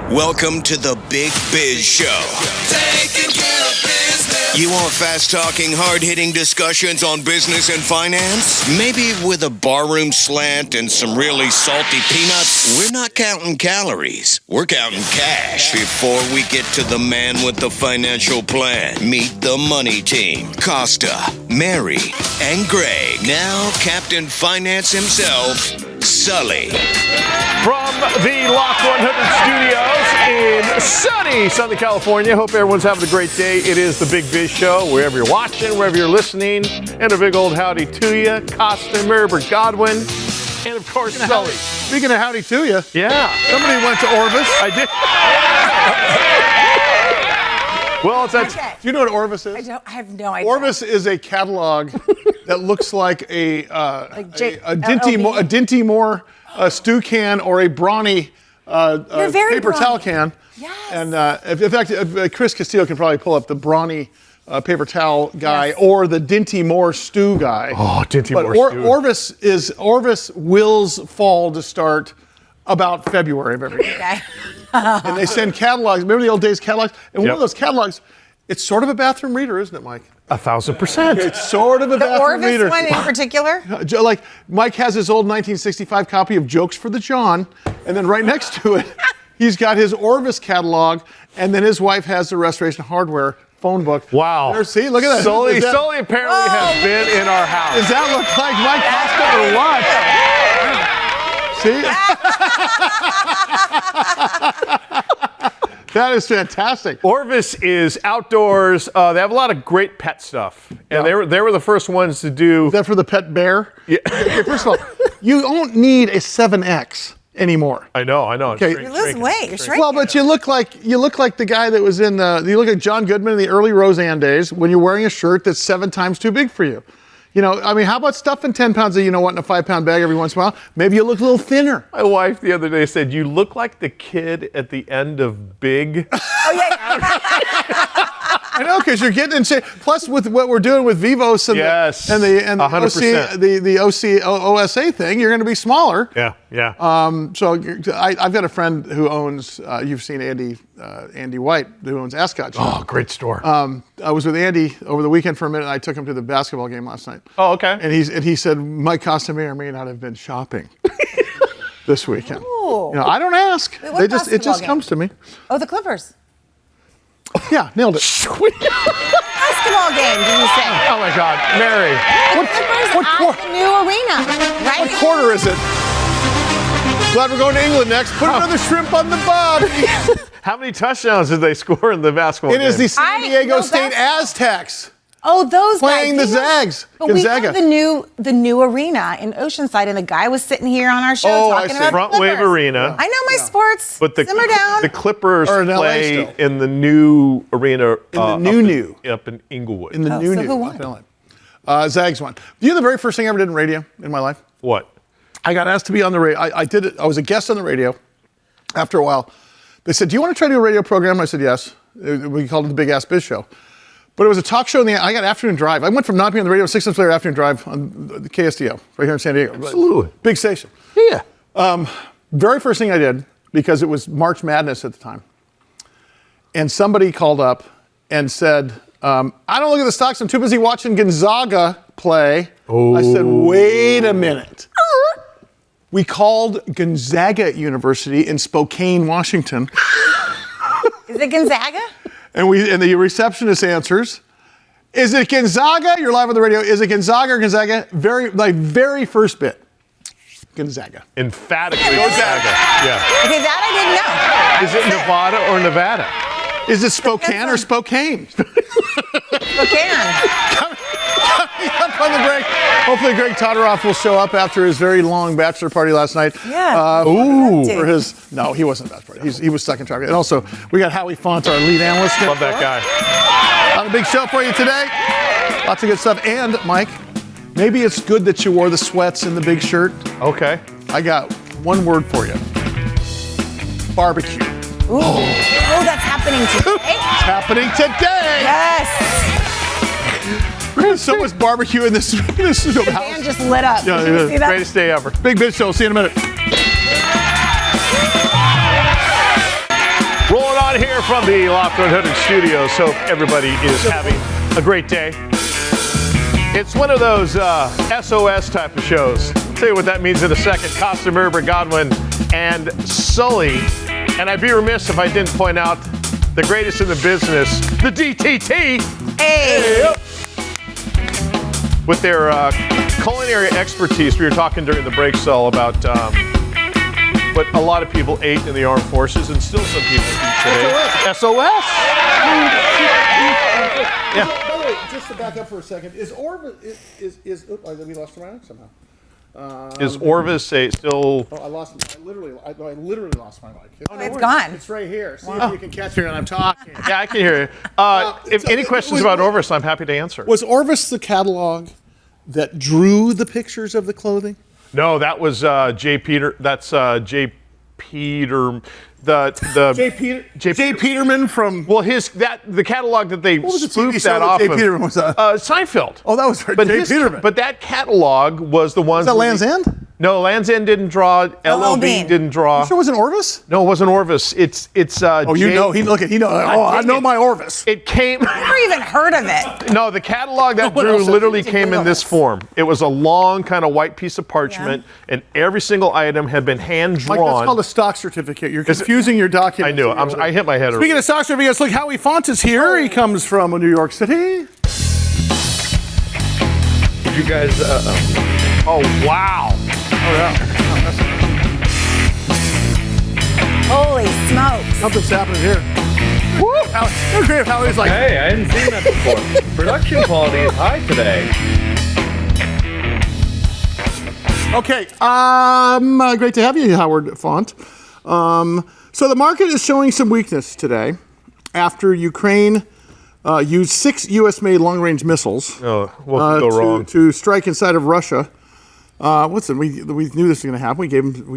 Welcome to the Big Biz Show. Taking care of business. You want fast-talking, hard-hitting discussions on business and finance? Maybe with a barroom slant and some really salty peanuts? We're not counting calories. We're counting cash. Before we get to the man with the financial plan, meet the money team. Costa, Mary, and Greg. Now Captain Finance himself, Sully. From the Lock 100 studios in sunny Southern California. Hope everyone's having a great day. It is the Big Biz Show, wherever you're watching, wherever you're listening. And a big old howdy to you, Costa, Mary, Godwin, and of course, Sully. Speaking of howdy to you. Yeah. Somebody went to Orvis. I did. Well, it's that. Do you know what Orvis is? I have no idea. Orvis is a catalog that looks like a Dinty Moore stew can or a Brawny paper towel can. Yes. And in fact, Chris Castillo can probably pull up the Brawny paper towel guy or the Dinty Moore stew guy. Oh, Dinty Moore stew. Orvis wills fall to start about February of every year. Okay. And they send catalogs. Remember the old days catalogs? And one of those catalogs, it's sort of a bathroom reader, isn't it, Mike? 1,000%. It's sort of a bathroom reader. The Orvis one in particular? Like, Mike has his old 1965 copy of Jokes for the John, and then right next to it, he's got his Orvis catalog, and then his wife has the Restoration Hardware phone book. Wow. There, see, look at that. Sully apparently has been in our house. Does that look like Mike Costa or what? See? That is fantastic. Orvis is outdoors. They have a lot of great pet stuff. And they were the first ones to do. Is that for the pet bear? Yeah. Okay, first of all, you don't need a 7X anymore. I know. Okay. You lose weight. You're shrinking. Well, but you look like the guy that was in you look like John Goodman in the early Roseanne days when you're wearing a shirt that's 7 times too big for you. You know, I mean, how about stuffing 10 pounds of, in a 5-pound bag every once in a while? Maybe you look a little thinner. My wife the other day said, you look like the kid at the end of Big. Oh, yeah. I know, because you're getting in shape. Plus, with what we're doing with Vivos and the OSA thing, you're going to be smaller. Yeah. So I've got a friend who owns, you've seen Andy White, who owns Ascot. Oh, great store. I was with Andy over the weekend for a minute, and I took him to the basketball game last night. Oh, okay. And he said, Mike Costa may or may not have been shopping this weekend. Ooh. I don't ask. Wait, it just comes to me. Oh, the Clippers. Yeah, nailed it. Basketball game, did you say? Oh my God, Mary. The Clippers at the new arena, right? What quarter is it? Glad we're going to England next. Put another shrimp on the bug. How many touchdowns did they score in the basketball game? It is the San Diego State Aztecs. Oh, those playing guys. the Zags. But Gonzaga. we have the new arena in Oceanside, and the guy was sitting here on our show talking about Front the Wave Clippers. Arena. I know my sports. But Simmer down. The Clippers Or in LA play still. in the new arena. In the new. Up in Inglewood. In the so who won? Zags won. You know the very first thing I ever did in radio in my life? What? I got asked to be on the radio. I did it. I was a guest on the radio. After a while, they said, "Do you want to try to do a radio program?" I said, "Yes." We called it the Big Ass Biz Show. But it was a talk show. I got afternoon drive. I went from not being on the radio 6 months later, afternoon drive on the KSDO right here in San Diego. Absolutely. Big station. Yeah. Very first thing I did, because it was March Madness at the time, and somebody called up and said, "I don't look at the stocks. I'm too busy watching Gonzaga play." Oh. I said, "Wait a minute." We called Gonzaga University in Spokane, Washington. Is it Gonzaga? And the receptionist answers, "Is it Gonzaga?" You're live on the radio. "Is it Gonzaga or Gonzaga?" Very first bit. Gonzaga. Emphatically Gonzaga. Yeah. Okay, that I didn't know. Is it Nevada or Nevada? Is it Spokane or Spokane? Spokane. Coming up on the break, hopefully Greg Todoroff will show up after his very long bachelor party last night. Yeah. For his, no, he wasn't at the bachelor party. He was stuck in traffic. And also, we got Howie Font, our lead analyst. Love that guy. On a big show for you today. Lots of good stuff. And, Mike, maybe it's good that you wore the sweats and the big shirt. Okay. I got one word for you. Barbecue. Ooh. Oh, that's happening today. It's happening today. Yes. So much barbecue in this house. The band just lit up. Yeah, Did you see that? Greatest day ever. Big Biz Show. See you in a minute. from the Locked on Hooded Studios. Hope everybody is having a great day. It's one of those SOS type of shows. I'll tell you what that means in a second. Costumer, Godwin, and Sully. And I'd be remiss if I didn't point out the greatest in the business, the DTT. Hey. With their culinary expertise. We were talking during the break, Sul, about what a lot of people ate in the armed forces, and still some people eat today. SOS. Yeah. By the way, just to back up for a second, is Orvis we lost the mic somehow? Is Orvis still? Oh, I literally lost my mic. It's gone. It's right here. See if you can catch me when I'm talking. Yeah, I can hear you. If any questions about Orvis, I'm happy to answer. Was Orvis the catalog that drew the pictures of the clothing? No, that was Jay Peter. That's Jay Peter. Jay Peterman from. Well, the catalog that they spoofed that off Jay of. Peterman was Seinfeld. Oh, that was Jay Peterman. But that catalog was the ones. Was that Land's End? No, Land's End didn't draw. LL Bean didn't draw. You sure it wasn't Orvis? No, it wasn't Orvis. It's. Oh, you know. I know my Orvis. It came. I've never even heard of it. No, the catalog that drew literally came in this form. It was a long kind of white piece of parchment, and every single item had been hand drawn. Mike, that's called a stock certificate. You're confusing your document. I knew. I hit my head. Speaking of stock certificates, look, Howie Font is here. He comes from New York City. Did you guys? Oh wow! Oh yeah. Holy smokes. Something's happening here. Woo! How great! Howie's like. Hey, I hadn't seen that before. Production quality is high today. Okay. Great to have you, Howard Font. So the market is showing some weakness today after Ukraine used 6 U.S.-made long-range missiles What could go wrong? to strike inside of Russia. Listen, we knew this was going to happen. We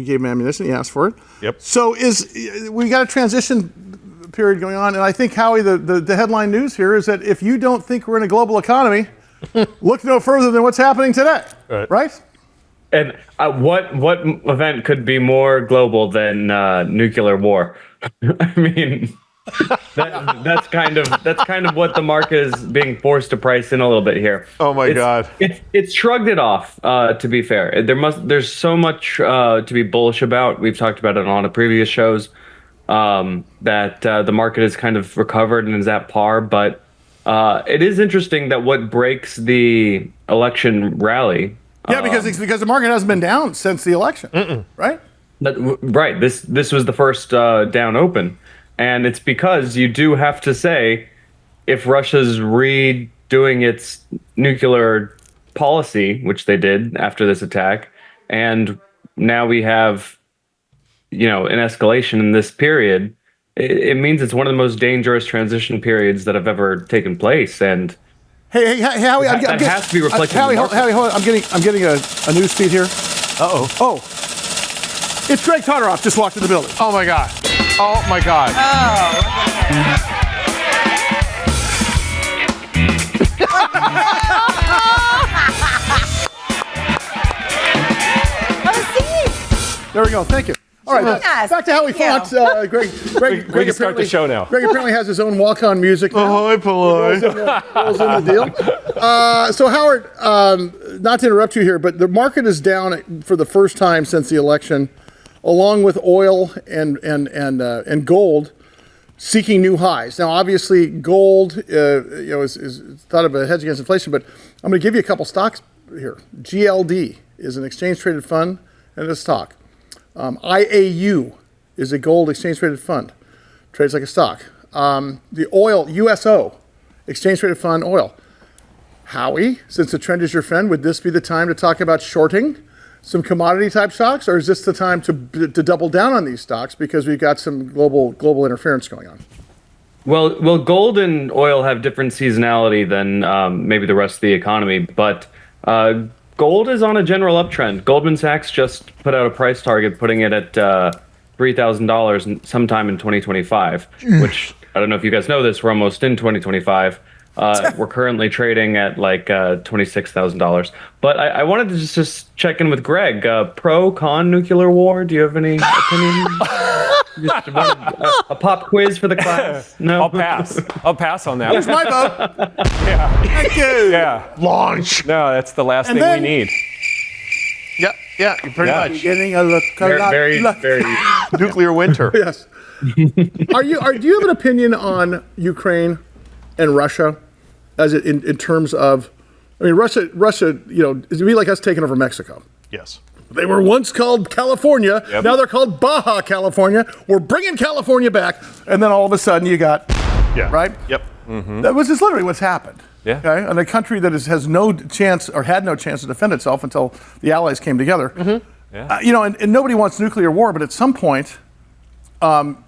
gave him ammunition. He asked for it. Yep. So we got a transition period going on, and I think, Howie, the headline news here is that if you don't think we're in a global economy, look no further than what's happening today. Right? And what event could be more global than nuclear war? I mean, that's kind of what the market is being forced to price in a little bit here. Oh my God! It's shrugged it off. To be fair, there's so much to be bullish about. We've talked about it on the previous shows. That the market has kind of recovered and is at par, but it is interesting that what breaks the election rally. Yeah, because the market hasn't been down since the election, right? Right. This was the first down open, and it's because you do have to say, if Russia's redoing its nuclear policy, which they did after this attack, and now we have, an escalation in this period, it means it's one of the most dangerous transition periods that have ever taken place, and. Hey, Howie, that has to be reflected. Howie, hold on. I'm getting a news feed here. Uh-oh. Oh, it's Greg Todoroff just walked in the building. Oh my God! Oh my God! There we go. Thank you. All right, back to Howie Font. Greg we can start the show now. Greg apparently has his own walk-on music now. Ahoy, Polloy. Rolls in the deal. So Howard, not to interrupt you here, but the market is down for the first time since the election, along with oil and gold seeking new highs. Now, obviously, gold is thought of a hedge against inflation, but I'm going to give you a couple stocks here. GLD is an exchange-traded fund and a stock. IAU is a gold exchange-traded fund. Trades like a stock. The oil, USO, exchange-traded fund oil. Howie, since the trend is your friend, would this be the time to talk about shorting some commodity-type stocks, or is this the time to double down on these stocks because we've got some global interference going on? Well, gold and oil have different seasonality than maybe the rest of the economy, but gold is on a general uptrend. Goldman Sachs just put out a price target, putting it at $3,000 sometime in 2025, which I don't know if you guys know this, we're almost in 2025. We're currently trading at like $26,000. But I wanted to just check in with Greg. Pro, con nuclear war? Do you have any opinion? Just a pop quiz for the class? No. I'll pass. I'll pass on that. Here's my vote. Yeah. Thank you. Yeah. Launch. No, that's the last And thing then- we need. Yeah, pretty Yeah. much. Getting a look. Very. Nuclear winter. Yes. Do you have an opinion on Ukraine and Russia, as in terms of? I mean, Russia. It'd be like us taking over Mexico. Yes. They were once called California. Yep. Now they're called Baja California. We're bringing California back, and then all of a sudden you got, Yeah. right? Yep. That was just literally what's happened. Yeah. Okay. And a country that has no chance or had no chance to defend itself until the Allies came together. Yeah. And nobody wants nuclear war, but at some point,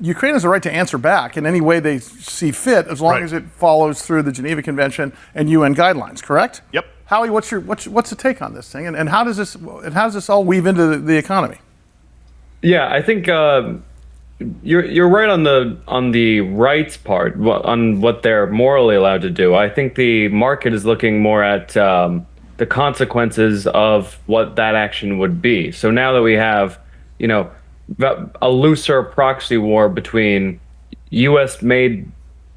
Ukraine has a right to answer back in any way they see fit, as long Right. as it follows through the Geneva Convention and UN guidelines. Correct? Yep. Howie, what's the take on this thing, and how does this all weave into the economy? Yeah, I think you're right on the rights part, on what they're morally allowed to do. I think the market is looking more at the consequences of what that action would be. So now that we have, a looser proxy war between U.S.-made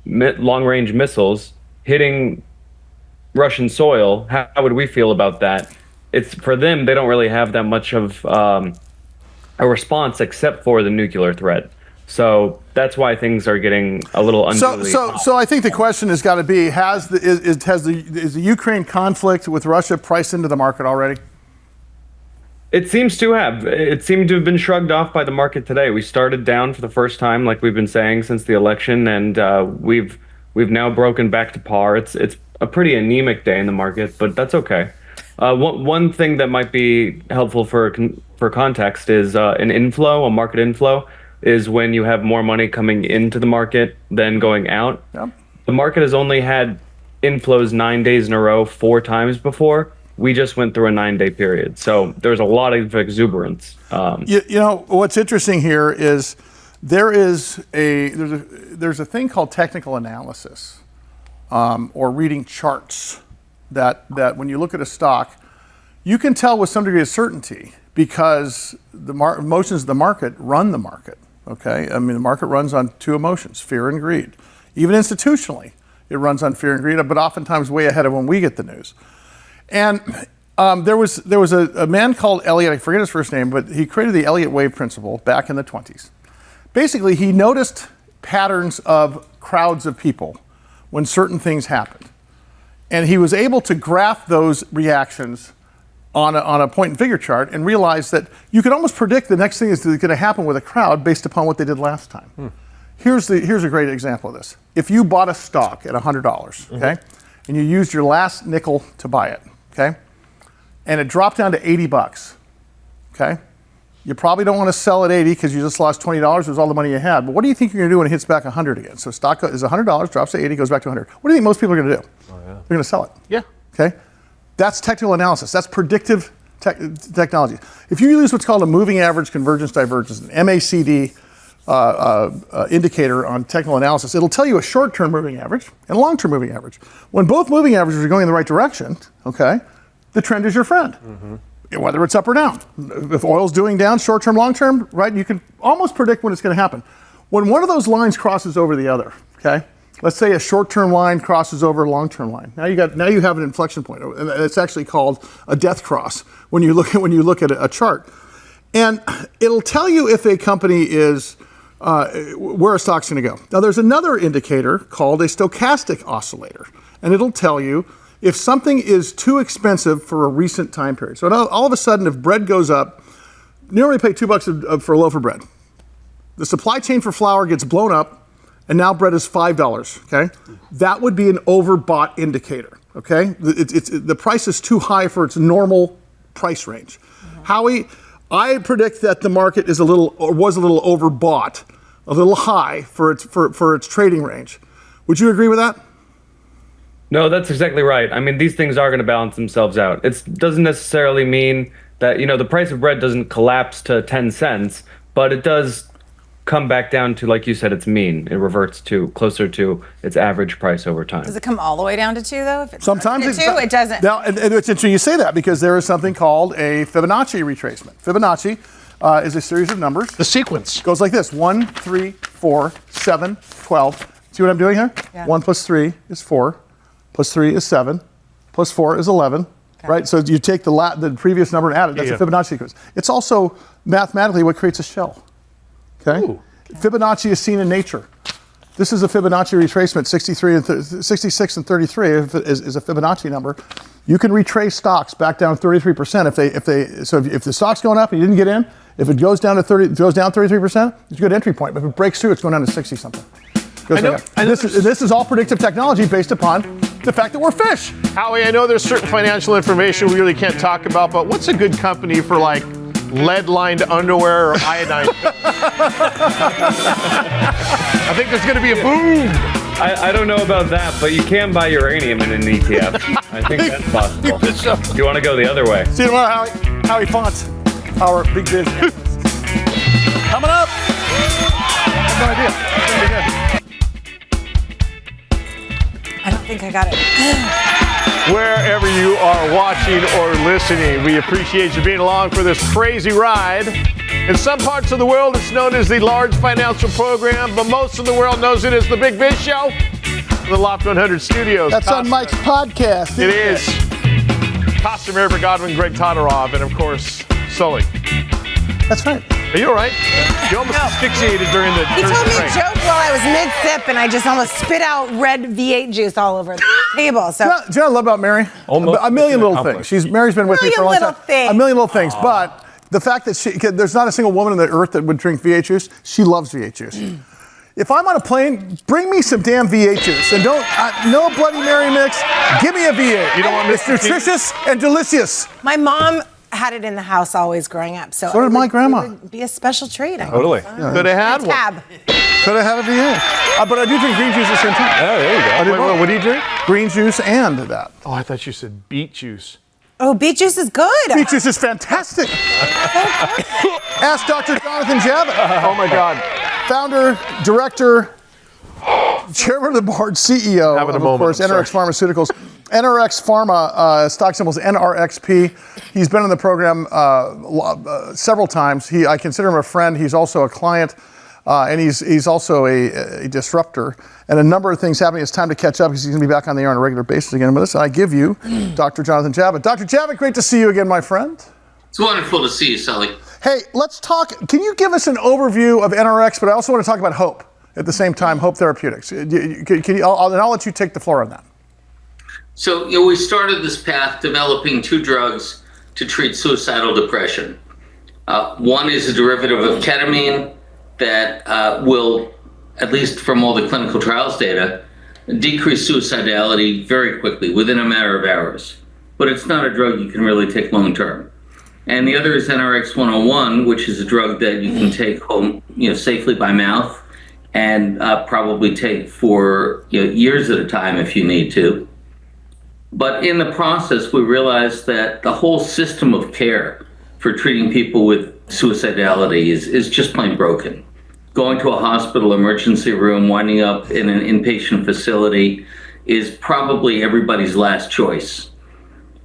long-range missiles hitting Russian soil, how would we feel about that? It's for them, they don't really have that much of a response except for the nuclear threat. So that's why things are getting a little unduly hot. So I think the question has got to be: is the Ukraine conflict with Russia priced into the market already? It seems to have. It seemed to have been shrugged off by the market today. We started down for the first time, like we've been saying since the election, and we've now broken back to par. It's a pretty anemic day in the market, but that's okay. One thing that might be helpful for context is a market inflow, is when you have more money coming into the market than going out. Yep. The market has only had inflows 9 days in a row 4 times before. We just went through a 9-day period. So there's a lot of exuberance. What's interesting here is there's a thing called technical analysis, or reading charts, that when you look at a stock, you can tell with some degree of certainty, because the emotions of the market run the market. Okay, I mean, the market runs on 2 emotions: fear and greed. Even institutionally, it runs on fear and greed, but oftentimes way ahead of when we get the news. And there was a man called Elliot, I forget his first name, but he created the Elliott wave principle back in the 1920s. Basically, he noticed patterns of crowds of people when certain things happened. And he was able to graph those reactions on a point and figure chart, and realize that you could almost predict the next thing is going to happen with a crowd based upon what they did last time. Here's a great example of this. If you bought a stock at $100, okay, and you used your last nickel to buy it, okay, and it dropped down to $80, okay, you probably don't want to sell at 80 because you just lost $20. It was all the money you had. But what do you think you're going to do when it hits back 100 again? So stock is $100, drops to 80, goes back to 100. What do you think most people are going to do? They're going to sell it. Yeah. Okay. That's technical analysis. That's predictive technology. If you use what's called a moving average convergence divergence, an MACD indicator on technical analysis, it'll tell you a short-term moving average and a long-term moving average. When both moving averages are going in the right direction, okay, the trend is your friend. Whether it's up or down. If oil's doing down, short-term, long-term, right, you can almost predict when it's going to happen. When one of those lines crosses over the other, okay, let's say a short-term line crosses over a long-term line. Now you have an inflection point. And it's actually called a death cross when you look at a chart. And it'll tell you if a company is where a stock's going to go. Now there's another indicator called a stochastic oscillator, and it'll tell you if something is too expensive for a recent time period. So now, all of a sudden, if bread goes up, you normally pay $2 for a loaf of bread. The supply chain for flour gets blown up, and now bread is $5, okay? That would be an overbought indicator, okay? The price is too high for its normal price range. Howie, I predict that the market was a little overbought, a little high for its trading range. Would you agree with that? No, that's exactly right. I mean, these things are going to balance themselves out. It doesn't necessarily mean that, the price of bread doesn't collapse to 10 cents, but it does come back down to, like you said, its mean. It reverts to closer to its average price over time. Does it come all the way down to 2, though? If Sometimes it doesn't. Now, and it's interesting you say that, because there is something called a Fibonacci retracement. Fibonacci is a series of numbers. The sequence. Goes like this: 1, 3, 4, 7, 12. See what I'm doing here? Yeah. 1 plus 3 is 4, plus 3 is 7, plus 4 is 11. Okay. Right? So you take the previous number and add it. That's a Fibonacci sequence. It's also mathematically what creates a shell. Okay? Ooh. Fibonacci is seen in nature. This is a Fibonacci retracement. 66 and 33 is a Fibonacci number. You can retrace stocks back down 33% if the stock's going up and you didn't get in. If it goes down 33%, it's a good entry point. But if it breaks through, it's going down to 60 something. This is all predictive technology based upon the fact that we're fish. Howie, I know there's certain financial information we really can't talk about, but what's a good company for like lead-lined underwear or iodine? I think there's going to be a boom. I don't know about that, but you can buy uranium in an ETF. I think that's possible. You want to go the other way. See you tomorrow, Howie Font, our big biz. Coming up. I have no idea. It's going to be good. I don't think I got it. Wherever you are watching or listening, we appreciate you being along for this crazy ride. In some parts of the world, it's known as the Large Financial Program, but most of the world knows it as the Big Biz Show. The Loft 100 Studios. That's on Mike's podcast. It is. Costa Mary Godwin, Greg Todorov, and of course, Sully. That's right. Are you all right? You almost asphyxiated during the He told me a break. joke while I was mid-sip, and I just almost spit out red V8 juice all over the table. So Do you know what I love about Mary? Almost A million little accomplished. things. Mary's been with me for a long Million time. little things. A million little things. But the fact that there's not a single woman on the earth that would drink V8 juice. She loves V8 juice. If I'm on a plane, bring me some damn V8 juice. And don't, no Bloody Mary mix. Give me a V8. You don't want It's Mr. T? nutritious and delicious. my mom had it in the house always growing up. So So did my grandma. It would be a special treat. Totally. Could have had one. Tab. Could I have a V8? But I do drink green juice at the same time. Oh, there you go. I do both. What do you drink? Green juice and that. Oh, I thought you said beet juice. Oh, beet juice is good. Beet juice is fantastic. Ask Dr. Jonathan Javitt. Oh my God. Founder, director, chairman of the board, CEO Having a of moment, course, I'm NRX Pharmaceuticals. NRX Pharma, stock symbol is NRXP. He's been on the program several times. I consider him a friend. He's also a client, and he's also a disruptor. And a number of things happening. It's time to catch up because he's going to be back on the air on a regular basis again with us. And I give you Dr. Jonathan Javitt. Dr. Javitt, great to see you again, my friend. It's wonderful to see you, Sully. Hey, let's talk. Can you give us an overview of NRX? But I also want to talk about Hope at the same time, Hope Therapeutics. I'll let you take the floor on that. So, we started this path developing 2 drugs to treat suicidal depression. One is a derivative of ketamine that will, at least from all the clinical trials data, decrease suicidality very quickly, within a matter of hours. But it's not a drug you can really take long term. And the other is NRX 101, which is a drug that you can take home, safely by mouth, and probably take for years at a time if you need to. But in the process, we realized that the whole system of care for treating people with suicidality is just plain broken. Going to a hospital emergency room, winding up in an inpatient facility is probably everybody's last choice.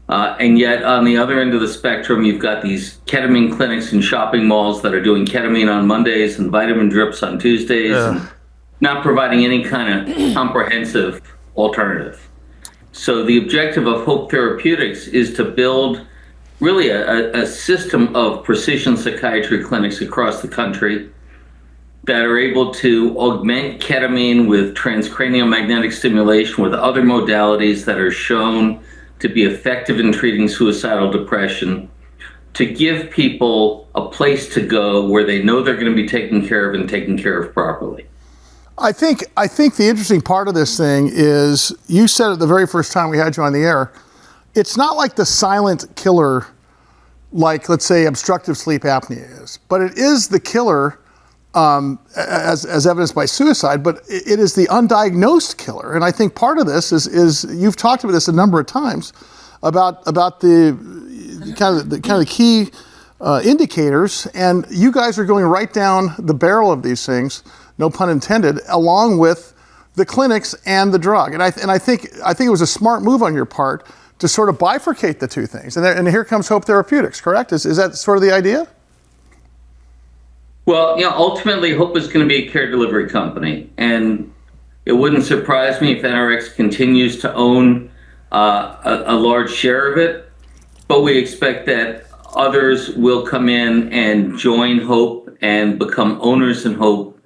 And yet, on the other end of the spectrum, you've got these ketamine clinics in shopping malls that are doing ketamine on Mondays and vitamin drips on Tuesdays, and not providing any kind of comprehensive alternative. So the objective of Hope Therapeutics is to build really a system of precision psychiatry clinics across the country that are able to augment ketamine with transcranial magnetic stimulation with other modalities that are shown to be effective in treating suicidal depression, to give people a place to go where they know they're going to be taken care of and taken care of properly. I think the interesting part of this thing is, you said it the very first time we had you on the air, it's not like the silent killer, like, let's say, obstructive sleep apnea is, but it is the killer as evidenced by suicide, but it is the undiagnosed killer. And I think part of this is you've talked about this a number of times about the kind of the key indicators, and you guys are going right down the barrel of these things, no pun intended, along with the clinics and the drug. And I think it was a smart move on your part to sort of bifurcate the two things. And here comes Hope Therapeutics, correct? Is that sort of the idea? Well, ultimately, Hope is going to be a care delivery company, and it wouldn't surprise me if NRX continues to own a large share of it, but we expect that others will come in and join Hope and become owners in Hope,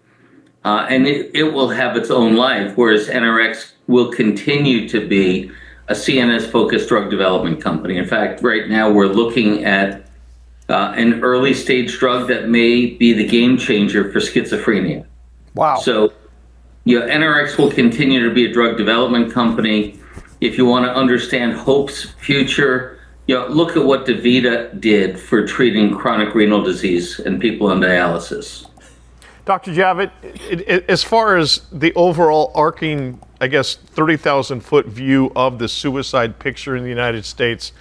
and it will have its own life, whereas NRX will continue to be a CNS-focused drug development company. In fact, right now we're looking at an early stage drug that may be the game changer for schizophrenia. Wow. So, NRX will continue to be a drug development company. If you want to understand Hope's future, look at what DaVita did for treating chronic renal disease and people on dialysis. Dr. Javitt, as far as the overall arcing, 30,000-foot view of the suicide picture in the United States,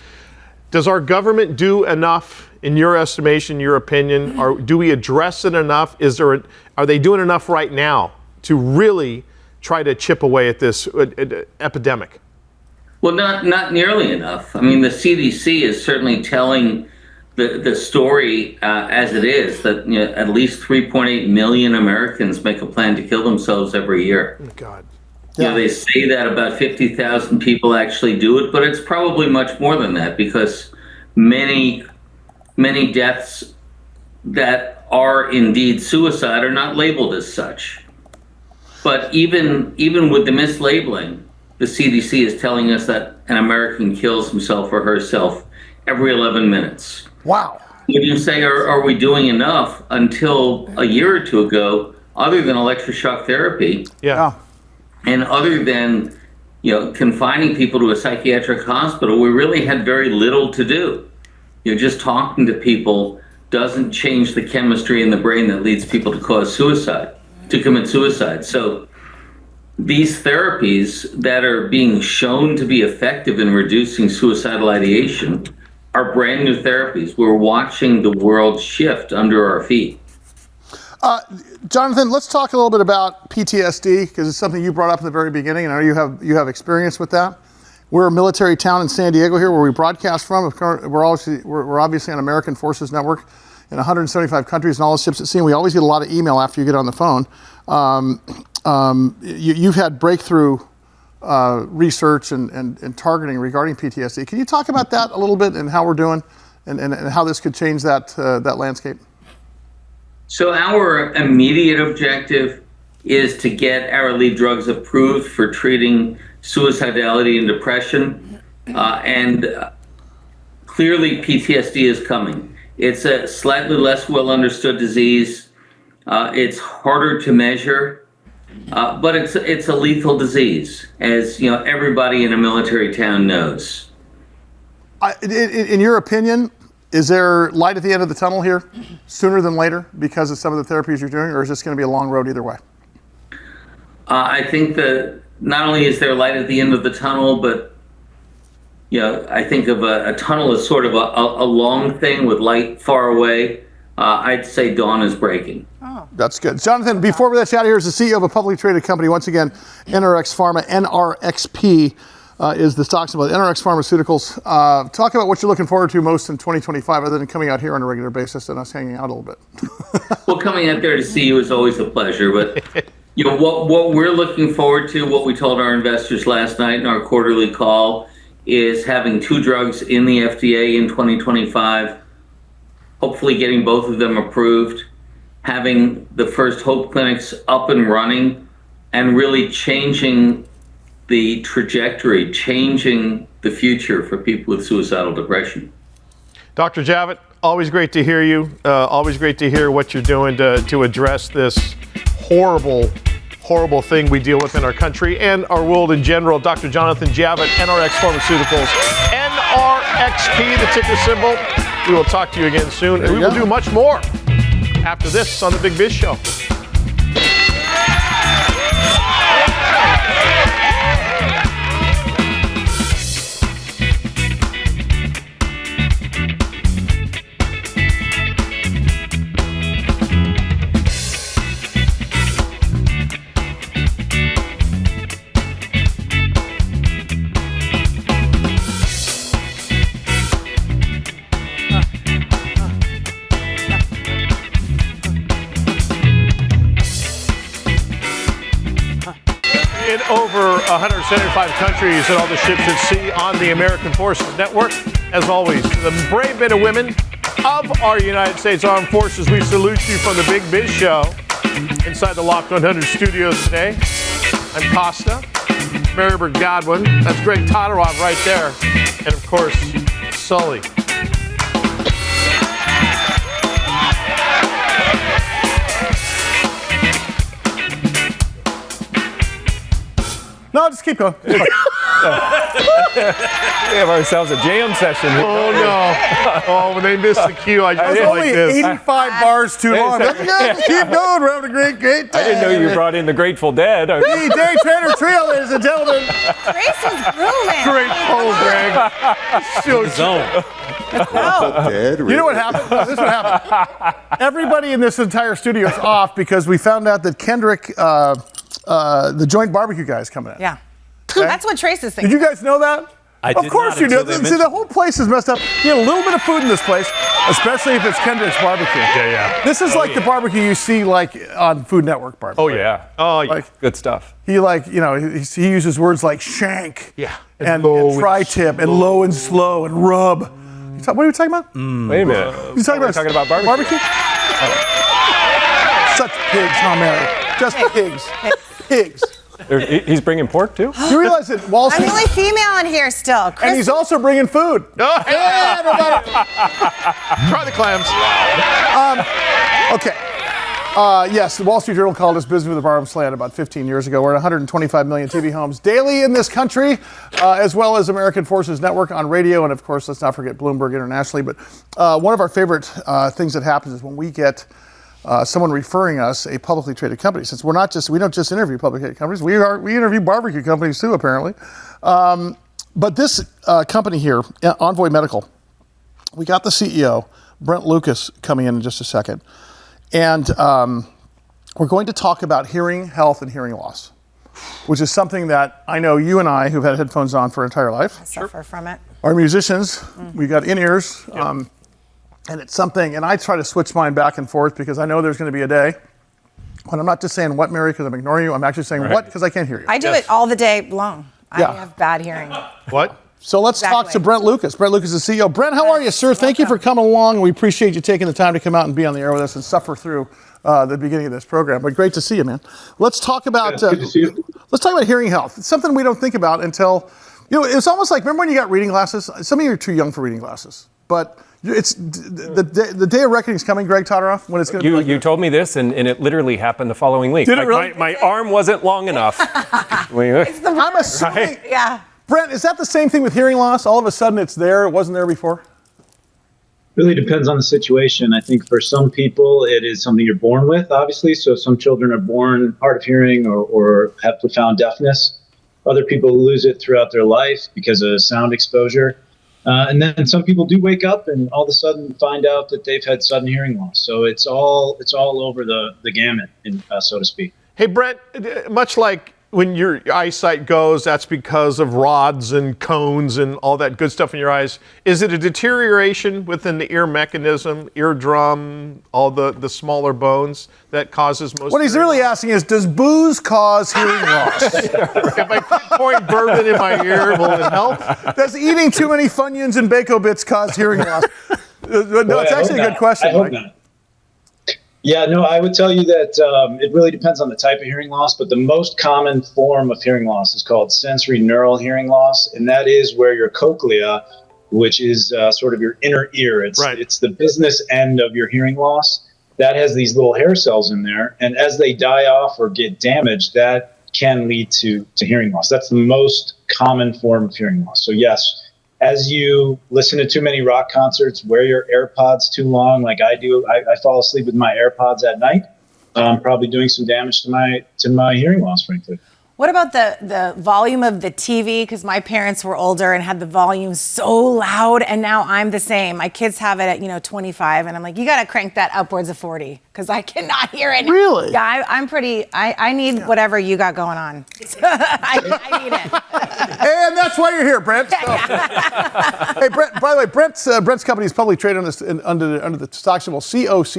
does our government do enough, in your estimation, your opinion, or do we address it enough? Are they doing enough right now to really try to chip away at this epidemic? Well, not nearly enough. I mean, the CDC is certainly telling the story as it is, that at least 3.8 million Americans make a plan to kill themselves every year. Oh, God. They say that about 50,000 people actually do it, but it's probably much more than that, because many deaths that are indeed suicide are not labeled as such. But even with the mislabeling, the CDC is telling us that an American kills himself or herself every 11 minutes. Wow. When you say, are we doing enough? Until a year or two ago, other than electroshock therapy, Yeah. and other than confining people to a psychiatric hospital, we really had very little to do. Just talking to people doesn't change the chemistry in the brain that leads people to commit suicide. So these therapies that are being shown to be effective in reducing suicidal ideation are brand new therapies. We're watching the world shift under our feet. Jonathan, let's talk a little bit about PTSD, because it's something you brought up in the very beginning, and I know you have experience with that. We're a military town in San Diego here, where we broadcast from. We're obviously on American Forces Network in 175 countries and all the ships at sea. We always get a lot of email after you get on the phone. You've had breakthrough research and targeting regarding PTSD. Can you talk about that a little bit, and how we're doing, and how this could change that landscape? So our immediate objective is to get our lead drugs approved for treating suicidality and depression. And clearly PTSD is coming. It's a slightly less well understood disease. It's harder to measure, but it's a lethal disease, as everybody in a military town knows. In your opinion, is there light at the end of the tunnel here sooner than later because of some of the therapies you're doing, or is this going to be a long road either way? I think that not only is there light at the end of the tunnel, but I think of a tunnel as sort of a long thing with light far away. I'd say dawn is breaking. Oh, that's good. Jonathan, before we let you out of here, as the CEO of a publicly traded company, once again, NRX Pharma, NRXP is the stock symbol, NRX Pharmaceuticals. Talk about what you're looking forward to most in 2025, other than coming out here on a regular basis and us hanging out a little bit. Well, coming out there to see you is always a pleasure, but what we're looking forward to, what we told our investors last night in our quarterly call, is having 2 drugs in the FDA in 2025, hopefully getting both of them approved, having the first Hope clinics up and running, and really changing the trajectory, changing the future for people with suicidal depression. Dr. Javitt, always great to hear you. Always great to hear what you're doing to address this horrible thing we deal with in our country and our world in general. Dr. Jonathan Javitt, NRX Pharmaceuticals, NRXP, the ticker symbol. We will talk to you again soon, and we will do much more after this on the Big Biz Show. in over 175 countries and all the ships at sea on the American Forces Network. As always, to the brave men and women of our United States Armed Forces, we salute you from the Big Biz Show inside the Locked 100 studios today. I'm Costa, Maribor Godwin, that's Greg Todorov right there, and of course, Sully. No, just keep going. We have ourselves a jam session. Oh, no. Oh, when they missed the cue, I just like Only this. 85 bars too long. Just keep going. We're having a great time. I didn't know you brought in the Grateful Dead. The Day Trader Trio, ladies and gentlemen. Grace is grooving. Great poll, Greg. You know what happened? This is what happened. Everybody in this entire studio is off because we found out that Kendrick, the joint barbecue guy, is coming in. Yeah. That's what Trace is thinking. Did you guys know that? Of course you do. See, the whole place is messed up. You get a little bit of food in this place, especially if it's Kendrick's barbecue. Yeah. This is like the barbecue you see like on Food Network barbecue. Oh, yeah. Oh, yeah. Like, Good stuff. he he uses words like shank. Yeah. And tri-tip and low and slow and rub. What are you talking about? Wait a minute. You talking about barbecue? Such pigs, huh, Mary? Just pigs. Pigs. He's bringing pork, too? You realize that Wall I'm Street... the only female in here still. And he's also bringing food. Oh, Yeah, everybody. try the clams. Okay. Yes, the Wall Street Journal called us Business with a Barroom Slant about 15 years ago. We're at 125 million TV homes daily in this country, as well as American Forces Network on radio. And of course, let's not forget Bloomberg internationally. But one of our favorite things that happens is when we get someone referring us a publicly traded company. Since we don't just interview publicly traded companies, we interview barbecue companies too, apparently. But this company here, Envoy Medical, we got the CEO, Brent Lucas, coming in just a second. And we're going to talk about hearing health and hearing loss, which is something that I know you and I, who've had headphones on for our entire life. I suffer from it. Are musicians. We got in-ears. And it's something, and I try to switch mine back and forth because I know there's going to be a day when I'm not just saying what, Mary, because I'm ignoring you. I'm actually saying what because I can't hear you. I do it all the day long. Yeah. I have bad hearing. What? So let's talk to Brent Lucas. Brent Lucas is the CEO. Brent, how are you, sir? Thank you for coming along. We appreciate you taking the time to come out and be on the air with us and suffer through the beginning of this program. But great to see you, man. Let's talk about let's talk about hearing health. It's something we don't think about until it's almost like, remember when you got reading glasses? Some of you are too young for reading glasses, but it's the day of reckoning is coming, Greg Todorov, when it's going to be You told me this, and it literally happened the following week. Did it really? My arm wasn't long enough. I'm assuming. Yeah. Brent, is that the same thing with hearing loss? All of a sudden it's there, it wasn't there before? Really depends on the situation. I think for some people it is something you're born with, obviously. So some children are born hard of hearing or have profound deafness. Other people lose it throughout their life because of sound exposure. And then some people do wake up and all of a sudden find out that they've had sudden hearing loss. So it's all over the gamut, so to speak. Hey, Brent, much like when your eyesight goes, that's because of rods and cones and all that good stuff in your eyes. Is it a deterioration within the ear mechanism, eardrum, all the smaller bones that causes most? What he's really asking is, does booze cause hearing loss? If I keep pouring bourbon in my ear, will it help? Does eating too many Funyuns and Bako Bits cause hearing loss? No, it's actually a good question, I hope Mike. not. Yeah, no, I would tell you that it really depends on the type of hearing loss, but the most common form of hearing loss is called sensory neural hearing loss, and that is where your cochlea, which is sort of your inner ear, it's the business end of your hearing loss, that has these little hair cells in there, and as they die off or get damaged, that can lead to hearing loss. That's the most common form of hearing loss. So yes, as you listen to too many rock concerts, wear your AirPods too long, like I do. I fall asleep with my AirPods at night. Probably doing some damage to my hearing loss, frankly. What about the volume of the TV? Because my parents were older and had the volume so loud, and now I'm the same. My kids have it at 25, and I'm like, you got to crank that upwards of 40 because I cannot hear it. Really? Yeah, I'm pretty. I need whatever you got going on. I need it. And that's why you're here, Brent. So. Hey, Brent. By the way, Brent's company is publicly traded under the stock symbol COCH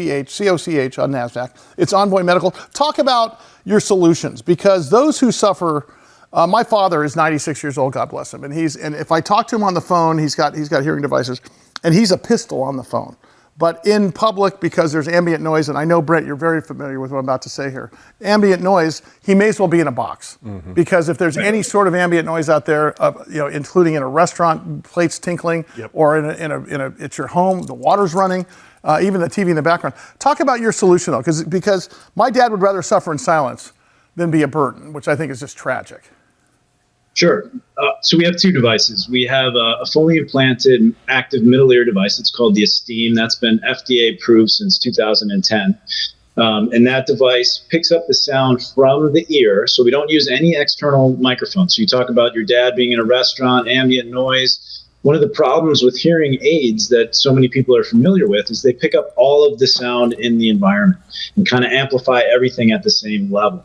on NASDAQ. It's Envoy Medical. Talk about your solutions, because those who suffer My father is 96 years old, God bless him, and if I talk to him on the phone, he's got hearing devices, and he's a pistol on the phone. But in public, because there's ambient noise, and I know, Brent, you're very familiar with what I'm about to say here. Ambient noise, he may as well be in a box. Because if there's any sort of ambient noise out there, including in a restaurant, plates tinkling, or it's your home, the water's running, even the TV in the background. Talk about your solution, though, because my dad would rather suffer in silence than be a burden, which I think is just tragic. Sure. So we have two devices. We have a fully implanted active middle ear device. It's called the Esteem. That's been FDA approved since 2010. And that device picks up the sound from the ear. So we don't use any external microphone. So you talk about your dad being in a restaurant, ambient noise. One of the problems with hearing aids that so many people are familiar with is they pick up all of the sound in the environment and kind of amplify everything at the same level.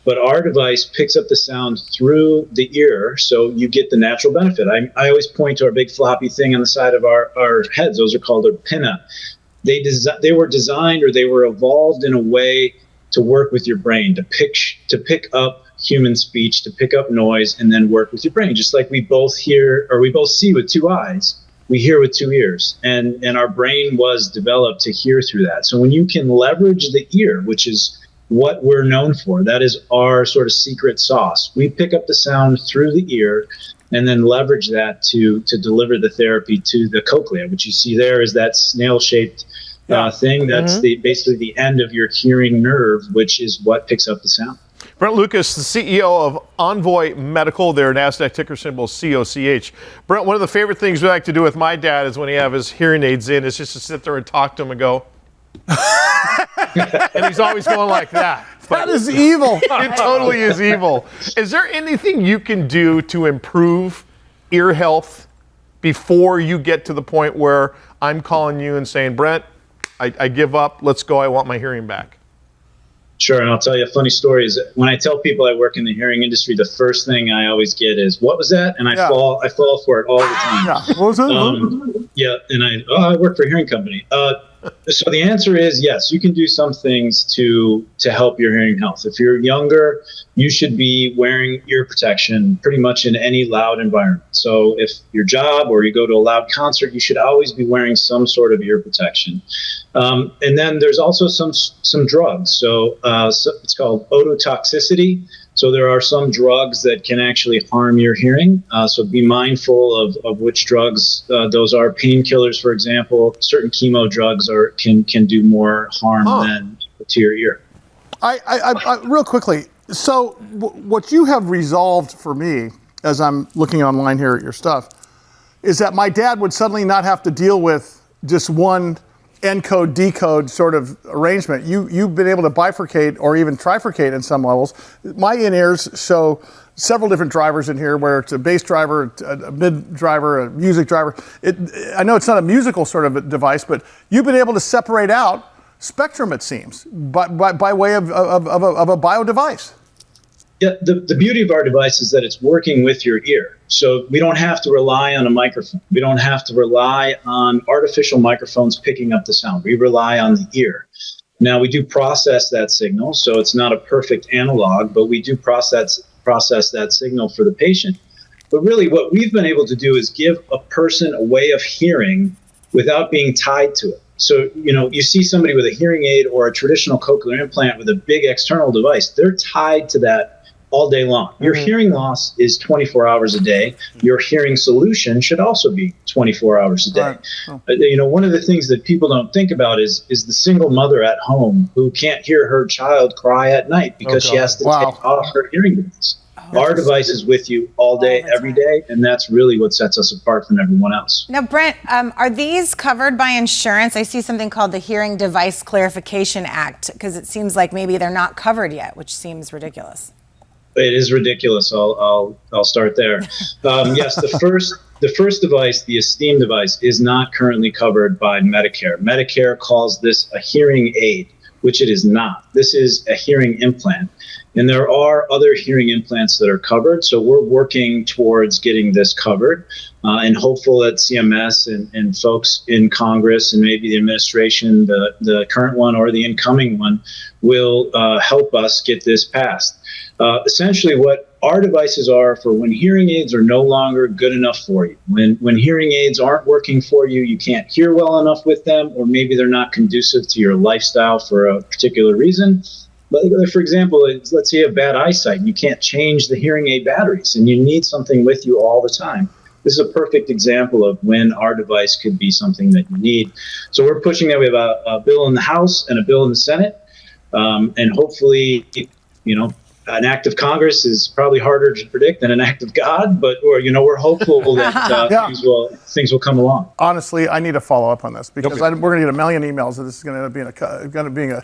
But our device picks up the sound through the ear, so you get the natural benefit. I always point to our big floppy thing on the side of our heads. Those are called a pinna. They were designed, or they were evolved in a way to work with your brain, to pick up human speech, to pick up noise, and then work with your brain. Just like we both hear, or we both see with two eyes, we hear with two ears. And our brain was developed to hear through that. So when you can leverage the ear, which is what we're known for, that is our sort of secret sauce. We pick up the sound through the ear and then leverage that to deliver the therapy to the cochlea, which you see there is that snail-shaped thing. That's basically the end of your hearing nerve, which is what picks up the sound. Brent Lucas, the CEO of Envoy Medical, their NASDAQ ticker symbol COCH. Brent, one of the favorite things we like to do with my dad is when he have his hearing aids in, is just to sit there and talk to him and go, and he's always going like that. That is evil. It totally is evil. Is there anything you can do to improve ear health before you get to the point where I'm calling you and saying, Brent, I give up, let's go, I want my hearing back? Sure, and I'll tell you a funny story is when I tell people I work in the hearing industry, the first thing I always get is, what was that? And I fall for it all the time. What was it? And I work for a hearing company. So the answer is yes, you can do some things to help your hearing health. If you're younger, you should be wearing ear protection pretty much in any loud environment. So if your job or you go to a loud concert, you should always be wearing some sort of ear protection. And then there's also some drugs. So it's called ototoxicity. So there are some drugs that can actually harm your hearing. So be mindful of which drugs those are. Painkillers, for example, certain chemo drugs can do more harm than to your ear. I real quickly. So what you have resolved for me, as I'm looking online here at your stuff, is that my dad would suddenly not have to deal with just one encode, decode sort of arrangement. You've been able to bifurcate or even trifurcate in some levels. My in-ears show several different drivers in here, where it's a bass driver, a mid driver, a music driver. I know it's not a musical sort of a device, but you've been able to separate out spectrum, it seems, by way of a bio device. Yeah, the beauty of our device is that it's working with your ear. So we don't have to rely on a microphone. We don't have to rely on artificial microphones picking up the sound. We rely on the ear. Now, we do process that signal, so it's not a perfect analog, but we do process that signal for the patient. But really what we've been able to do is give a person a way of hearing without being tied to it. So, you see somebody with a hearing aid or a traditional cochlear implant with a big external device, they're tied to that all day long. Your hearing loss is 24 hours a day. Your hearing solution should also be 24 hours a day. One of the things that people don't think about is the single mother at home who can't hear her child cry at night because she has to take off her hearing device. Our device is with you all day, every day, and that's really what sets us apart from everyone else. Now, Brent, are these covered by insurance? I see something called the Hearing Device Clarification Act, because it seems like maybe they're not covered yet, which seems ridiculous. It is ridiculous. I'll start there. Yes, the first device, the Esteem device, is not currently covered by Medicare. Medicare calls this a hearing aid, which it is not. This is a hearing implant. And there are other hearing implants that are covered. So we're working towards getting this covered and hopeful that CMS and folks in Congress and maybe the administration, the current one or the incoming one, will help us get this passed. Essentially what our devices are for when hearing aids are no longer good enough for you. When hearing aids aren't working for you, you can't hear well enough with them, or maybe they're not conducive to your lifestyle for a particular reason. But for example, let's say you have bad eyesight and you can't change the hearing aid batteries and you need something with you all the time. This is a perfect example of when our device could be something that you need. So we're pushing that. We have a bill in the House and a bill in the Senate. And hopefully, an act of Congress is probably harder to predict than an act of God, but we're hopeful that things will come along. Honestly, I need to follow up on this because we're going to get a million emails that this is going to end up being a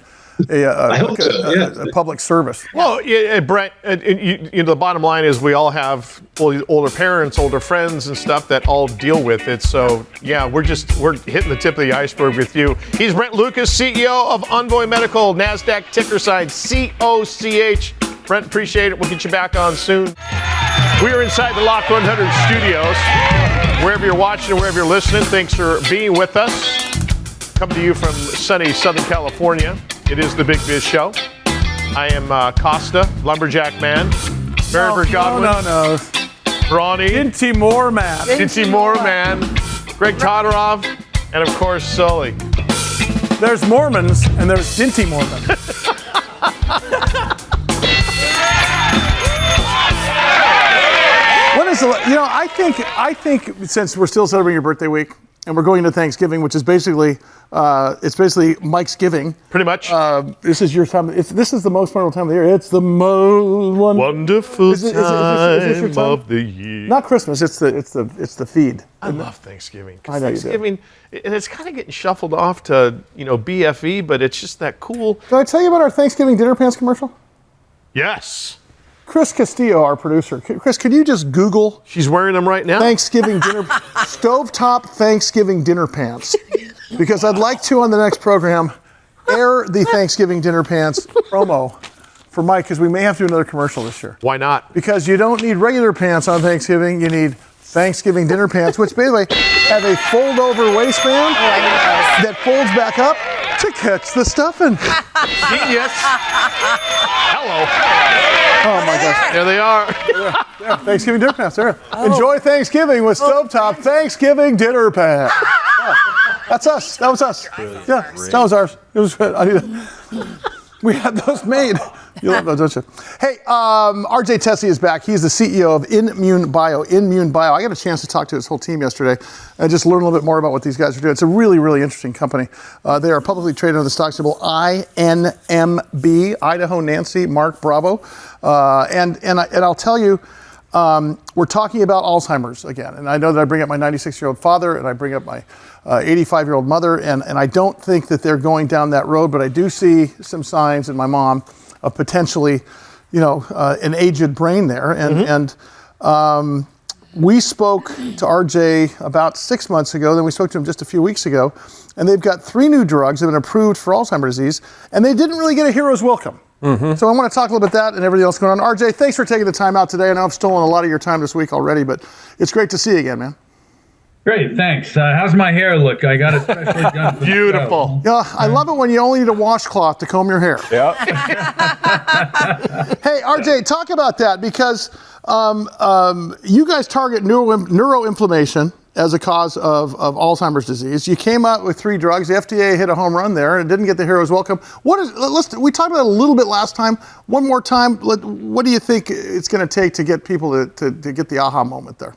public service. Well, Brent, the bottom line is we all have older parents, older friends, and stuff that all deal with it. So yeah, we're hitting the tip of the iceberg with you. He's Brent Lucas, CEO of Envoy Medical, NASDAQ ticker sign COCH. Brent, appreciate it. We'll get you back on soon. We are inside the Lock 100 studios. Wherever you're watching and wherever you're listening, thanks for being with us. Coming to you from sunny Southern California. It is the Big Biz Show. I am Costa, Lumberjack Man, Barrett Godwin. No. Brawny. Dinty Moore Man. Greg Todorov, and of course, Sully. There's Mormons and there's Dinty Mormon. I think since we're still celebrating your birthday week and we're going into Thanksgiving, which is basically Mike's giving. Pretty much. This is your time. This is the most wonderful time of the year. It's the most wonderful time of the year. Not Christmas. It's the feed. I love Thanksgiving. I know Thanksgiving, and it's kind of getting shuffled off to BFE, but it's just that cool. Did I tell you about our Thanksgiving dinner pants commercial? Yes. Chris Castillo, our producer. Chris, could you just Google? She's wearing them right now. Thanksgiving dinner, stovetop Thanksgiving dinner pants, because I'd like to on the next program air the Thanksgiving dinner pants promo for Mike, because we may have to do another commercial this year. Why not? Because you don't need regular pants on Thanksgiving. You need Thanksgiving dinner pants, which by the way have a fold-over waistband that folds back up to catch the stuffing. Genius. Hello. Oh my gosh. There they are. Yeah, Thanksgiving dinner pants. There. Enjoy Thanksgiving with Stovetop Thanksgiving dinner pants. That's us. That was us. Yeah, that was ours. It was good. We had those made. You love those, don't you? Hey, RJ Tesi is back. He's the CEO of Inmune Bio. Inmune Bio. I got a chance to talk to his whole team yesterday and just learn a little bit more about what these guys are doing. It's a really, really interesting company. They are publicly traded under the stock symbol INMB, Idaho Nancy Mark Bravo. And I'll tell you, we're talking about Alzheimer's again. And I know that I bring up my 96-year-old father and I bring up my 85-year-old mother. And I don't think that they're going down that road, but I do see some signs in my mom of potentially, an aged brain there. And we spoke to RJ about 6 months ago, then we spoke to him just a few weeks ago, and they've got 3 new drugs that have been approved for Alzheimer's disease, and they didn't really get a hero's welcome. So I want to talk a little bit about that and everything else going on. RJ, thanks for taking the time out today. I know I've stolen a lot of your time this week already, but it's great to see you again, man. Great, thanks. How's my hair look? I got it specially done for Beautiful. Yeah, I love it when you only need a washcloth to comb your hair. Yeah. Hey, RJ, talk about that because you guys target neuroinflammation as a cause of Alzheimer's disease. You came out with 3 drugs. The FDA hit a home run there and didn't get the hero's welcome. We talked about it a little bit last time. One more time, what do you think it's going to take to get people to get the aha moment there?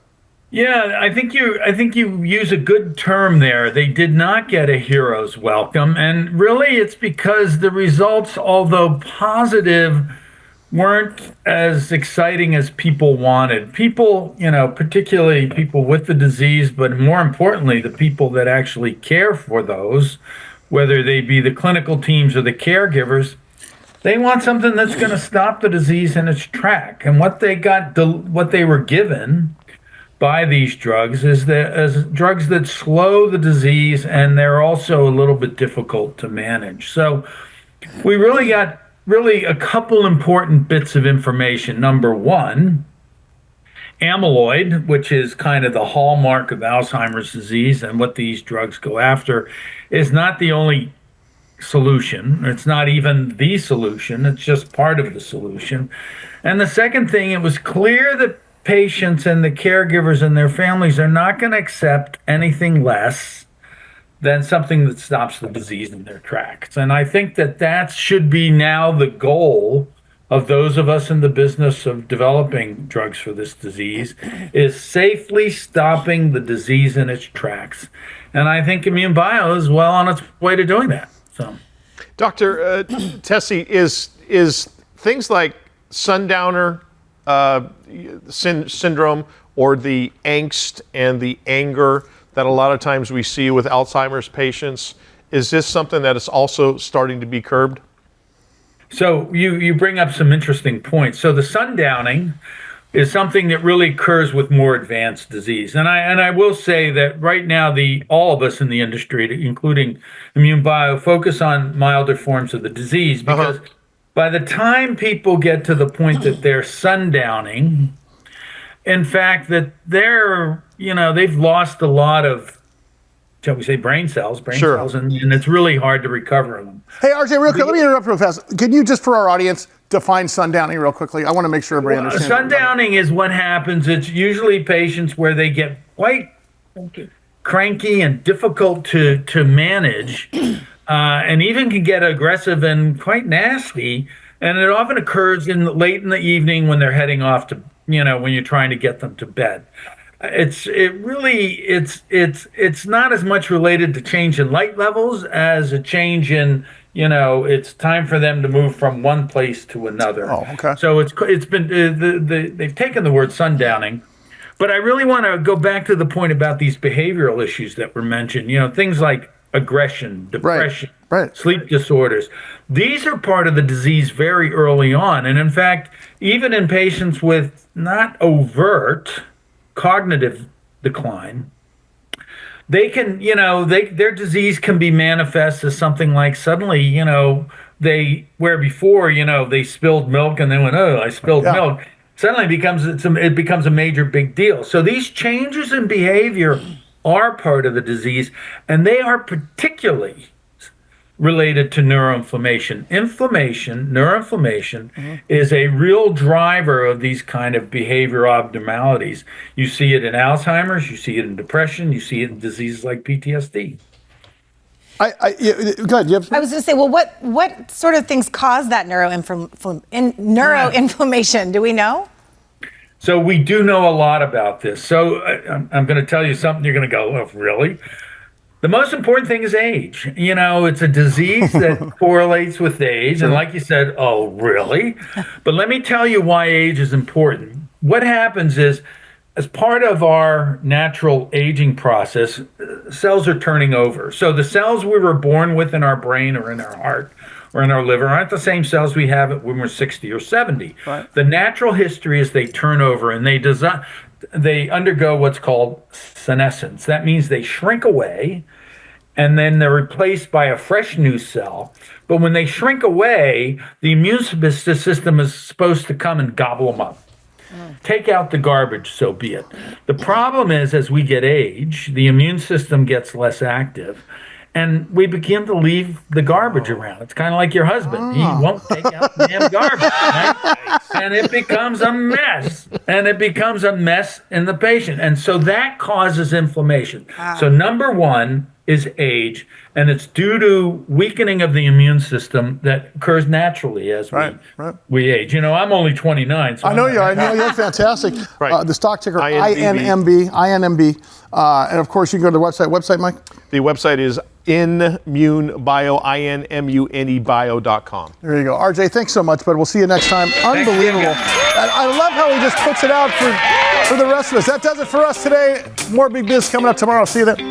Yeah, I think you use a good term there. They did not get a hero's welcome, and really it's because the results, although positive, weren't as exciting as people wanted. People, particularly people with the disease, but more importantly, the people that actually care for those, whether they be the clinical teams or the caregivers, they want something that's going to stop the disease in its track. And what they were given by these drugs is drugs that slow the disease, and they're also a little bit difficult to manage. So we really got a couple important bits of information. Number one, amyloid, which is kind of the hallmark of Alzheimer's disease and what these drugs go after, is not the only solution. It's not even the solution. It's just part of the solution. And the second thing, it was clear that patients and the caregivers and their families are not going to accept anything less than something that stops the disease in their tracks. And I think that should be now the goal of those of us in the business of developing drugs for this disease, is safely stopping the disease in its tracks. And I think Immune Bio is well on its way to doing that. So, Dr. Tesi, is things like Sundowner syndrome or the angst and the anger that a lot of times we see with Alzheimer's patients, is this something that is also starting to be curbed? So you bring up some interesting points. So the sundowning is something that really occurs with more advanced disease. And I will say that right now, all of us in the industry, including Immune Bio, focus on milder forms of the disease, because by the time people get to the point that they're sundowning, in fact, that they've lost a lot of, shall we say, brain cells, and it's really hard to recover them. Hey, RJ, real quick, let me interrupt real fast. Can you, just for our audience, define sundowning real quickly? I want to make sure everybody understands. Sundowning is what happens. It's usually patients where they get quite cranky and difficult to manage, and even can get aggressive and quite nasty. And it often occurs late in the evening when they're heading off to, when you're trying to get them to bed. It's not as much related to change in light levels as a change in, it's time for them to move from one place to another. Oh, okay. So it's been they've taken the word sundowning, but I really want to go back to the point about these behavioral issues that were mentioned. Things like aggression, depression, sleep disorders. These are part of the disease very early on, and in fact, even in patients with not overt cognitive decline, they can, their disease can be manifest as something like suddenly, where before, they spilled milk and they went, oh, I spilled milk. Suddenly it becomes a major big deal. So these changes in behavior are part of the disease, and they are particularly related to neuroinflammation. Neuroinflammation is a real driver of these kind of behavior abnormalities. You see it in Alzheimer's, you see it in depression, you see it in diseases like PTSD. Go ahead. I was going to say, well, what sort of things cause that neuroinflammation? Do we know? So we do know a lot about this. So I'm going to tell you something. You're going to go, oh, really? The most important thing is age. It's a disease that correlates with age. And like you said, oh, really? But let me tell you why age is important. What happens is, as part of our natural aging process, cells are turning over. So the cells we were born with in our brain or in our heart or in our liver aren't the same cells we have when we're 60 or 70. Right. The natural history is they turn over and they undergo what's called senescence. That means they shrink away and then they're replaced by a fresh new cell. But when they shrink away, the immune system is supposed to come and gobble them up. Take out the garbage, so be it. The problem is, as we get age, the immune system gets less active, and we begin to leave the garbage around. It's kind of like your husband. He won't take out the damn garbage, right? And it becomes a mess. And it becomes a mess in the patient. And so that causes inflammation. So number one is age, and it's due to weakening of the immune system that occurs naturally as we age. I'm only 29. So I know you're fantastic. The stock ticker INMB. And of course, you can go to the website, Mike? The website is Inmune Bio, INMUNEBio.com. There you go. RJ, thanks so much, bud. We'll see you next time. Unbelievable. I love how he just puts it out for the rest of us. That does it for us today. More Big Biz coming up tomorrow. See you then.